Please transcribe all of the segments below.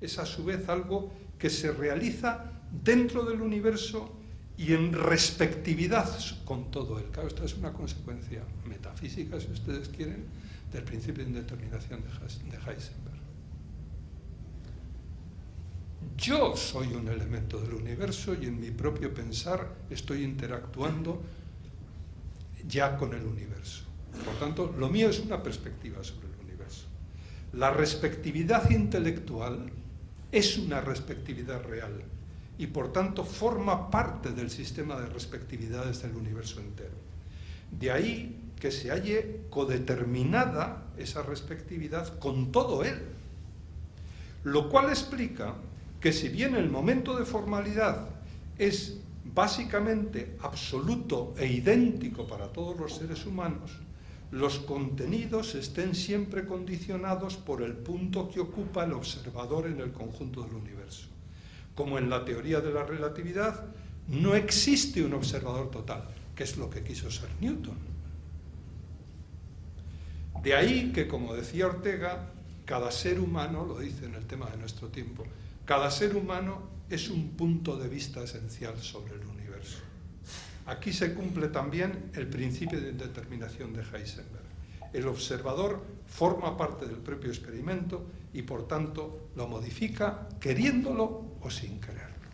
es a su vez algo que se realiza dentro del universo y en respectividad con todo él. Claro, esta es una consecuencia metafísica, si ustedes quieren, del principio de indeterminación de Heisenberg. Yo soy un elemento del universo y en mi propio pensar estoy interactuando ya con el universo. Por tanto, lo mío es una perspectiva sobre el universo. La respectividad intelectual es una respectividad real y por tanto forma parte del sistema de respectividades del universo entero. De ahí que se halle codeterminada esa respectividad con todo él, lo cual explica que si bien el momento de formalidad es básicamente absoluto e idéntico para todos los seres humanos, los contenidos estén siempre condicionados por el punto que ocupa el observador en el conjunto del universo. Como en la teoría de la relatividad, no existe un observador total, que es lo que quiso ser Newton. De ahí que, como decía Ortega, cada ser humano, lo dice en el tema de nuestro tiempo, cada ser humano es un punto de vista esencial sobre el universo. Aquí se cumple también el principio de indeterminación de Heisenberg. El observador forma parte del propio experimento y por tanto lo modifica queriéndolo o sin quererlo.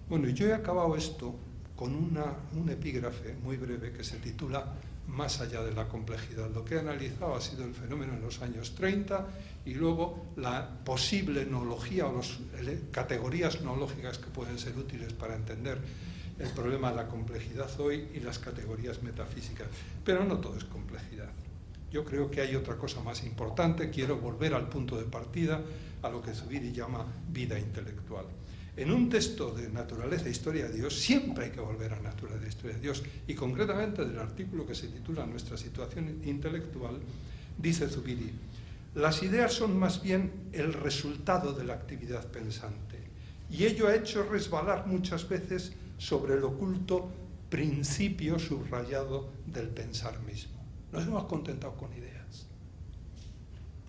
Bueno, yo he acabado esto con un epígrafe muy breve que se titula Más allá de la complejidad. Lo que he analizado ha sido el fenómeno en los años 30 y luego la posible noología o las categorías noológicas que pueden ser útiles para entender el problema de la complejidad hoy y las categorías metafísicas. Pero no todo es complejidad. Yo creo que hay otra cosa más importante. Quiero volver al punto de partida, a lo que Zubiri llama vida intelectual. En un texto de Naturaleza e Historia de Dios, siempre hay que volver a Naturaleza e Historia de Dios, y concretamente del artículo que se titula Nuestra situación intelectual, dice Zubiri: las ideas son más bien el resultado de la actividad pensante, y ello ha hecho resbalar muchas veces sobre el oculto principio subrayado del pensar mismo. Nos hemos contentado con ideas.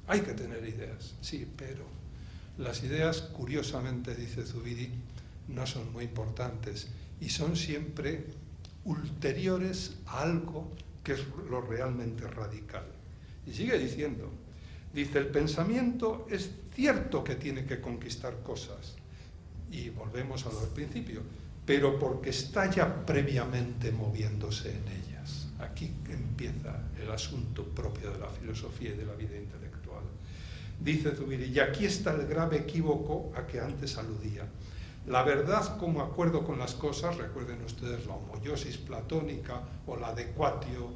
Hay que tener ideas, sí, pero las ideas, curiosamente, dice Zubiri, no son muy importantes y son siempre ulteriores a algo que es lo realmente radical. Y sigue diciendo, dice, el pensamiento es cierto que tiene que conquistar cosas, y volvemos a lo del principio, pero porque está ya previamente moviéndose en ellas. Aquí empieza el asunto propio de la filosofía y de la vida intelectual. Dice Zubiri, y aquí está el grave equívoco a que antes aludía. La verdad como acuerdo con las cosas, recuerden ustedes la homoiosis platónica o la adequatio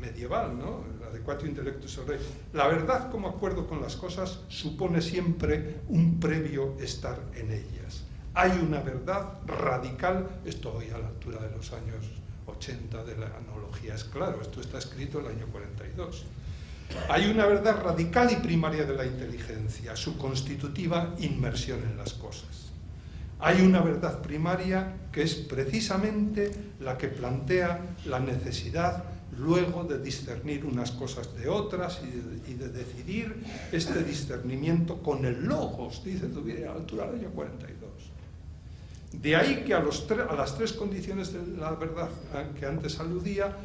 medieval, ¿no? El adequatio intellectus rei. La verdad como acuerdo con las cosas supone siempre un previo estar en ellas. Hay una verdad radical, esto hoy a la altura de los años 80 de la analogía es claro, esto está escrito en el año 42. Hay una verdad radical y primaria de la inteligencia, su constitutiva inmersión en las cosas. Hay una verdad primaria que es precisamente la que plantea la necesidad luego de discernir unas cosas de otras y de decidir este discernimiento con el logos, dice Zubiri, a la altura del año 42. De ahí que a las tres condiciones de la verdad que antes aludía,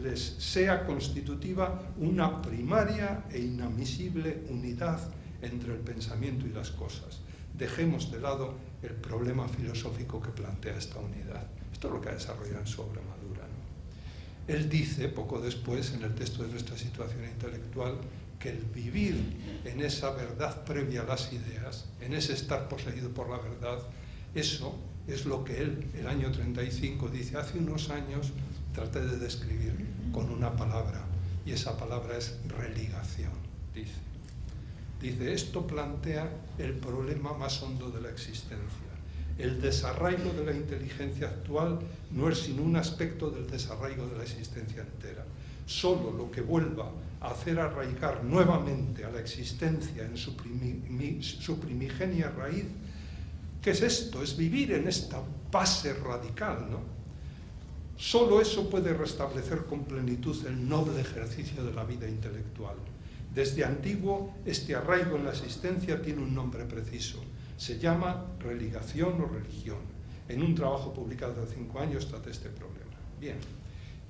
les sea constitutiva una primaria e inadmisible unidad entre el pensamiento y las cosas. Dejemos de lado el problema filosófico que plantea esta unidad. Esto es lo que ha desarrollado en su obra Madura, ¿no? Él dice, poco después, en el texto de Nuestra situación intelectual, que el vivir en esa verdad previa a las ideas, en ese estar poseído por la verdad, eso es lo que él, el año 35, dice, hace unos años traté de describir con una palabra, y esa palabra es religación, dice. Dice, esto plantea el problema más hondo de la existencia. El desarraigo de la inteligencia actual no es sino un aspecto del desarraigo de la existencia entera. Solo lo que vuelva a hacer arraigar nuevamente a la existencia en su primigenia raíz, ¿qué es esto? Es vivir en esta base radical, ¿no? Solo eso puede restablecer con plenitud el noble ejercicio de la vida intelectual. Desde antiguo, este arraigo en la existencia tiene un nombre preciso. Se llama religación o religión. En un trabajo publicado hace 5 años traté este problema. Bien,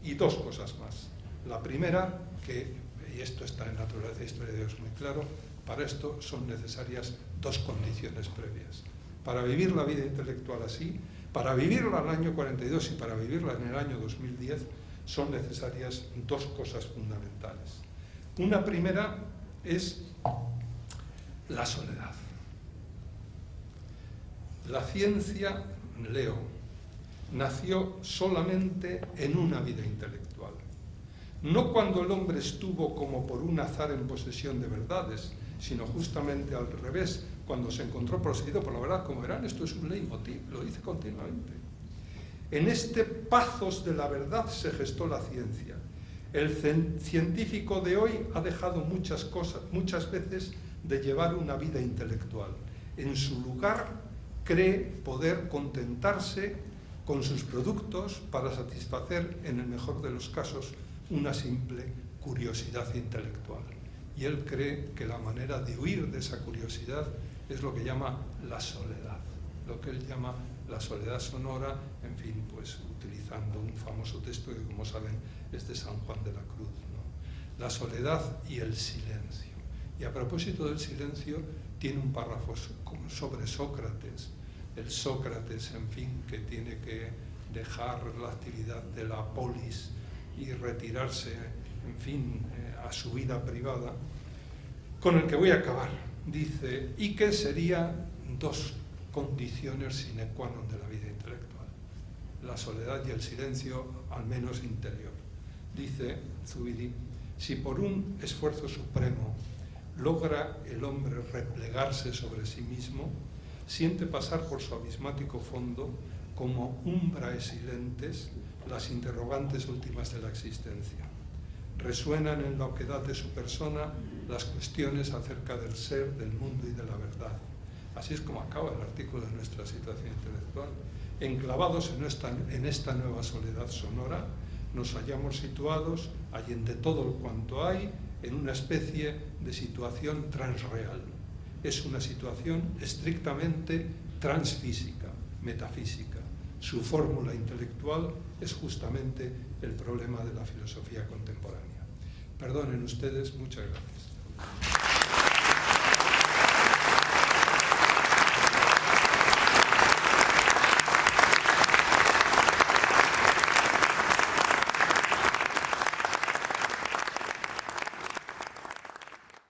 y 2 cosas más. La primera, y esto está en Naturaleza e Historia de Dios muy claro, para esto son necesarias 2 condiciones previas. Para vivir la vida intelectual así, para vivirla en el año 42 y para vivirla en el año 2010, son necesarias 2 cosas fundamentales. Una primera es la soledad. La ciencia, leo, nació solamente en una vida intelectual. No cuando el hombre estuvo como por un azar en posesión de verdades, sino justamente al revés, cuando se encontró poseído por la verdad. Como verán, esto es un leitmotiv, lo dice continuamente. En este pazos de la verdad se gestó la ciencia. El científico de hoy ha dejado muchas veces de llevar una vida intelectual. En su lugar, cree poder contentarse con sus productos para satisfacer, en el mejor de los casos, una simple curiosidad intelectual. Y él cree que la manera de huir de esa curiosidad es lo que llama la soledad, lo que él llama la soledad sonora, en fin, pues utilizando un famoso texto que, como saben, es de San Juan de la Cruz, ¿no? La soledad y el silencio. Y a propósito del silencio, tiene un párrafo sobre Sócrates, el Sócrates, en fin, que tiene que dejar la actividad de la polis y retirarse, en fin, a su vida privada, con el que voy a acabar. Dice, ¿y qué serían 2 condiciones sine qua non de la vida intelectual? La soledad y el silencio, al menos interior. Dice Zubiri, si por un esfuerzo supremo logra el hombre replegarse sobre sí mismo, siente pasar por su abismático fondo como umbrae silentes las interrogantes últimas de la existencia. Resuenan en la oquedad de su persona las cuestiones acerca del ser, del mundo y de la verdad. Así es como acaba el artículo de nuestra situación intelectual. Enclavados en esta nueva soledad sonora, nos hallamos situados, allende todo cuanto hay, en una especie de situación transreal. Es una situación estrictamente transfísica, metafísica. Su fórmula intelectual es justamente el problema de la filosofía contemporánea. Perdonen ustedes, muchas gracias.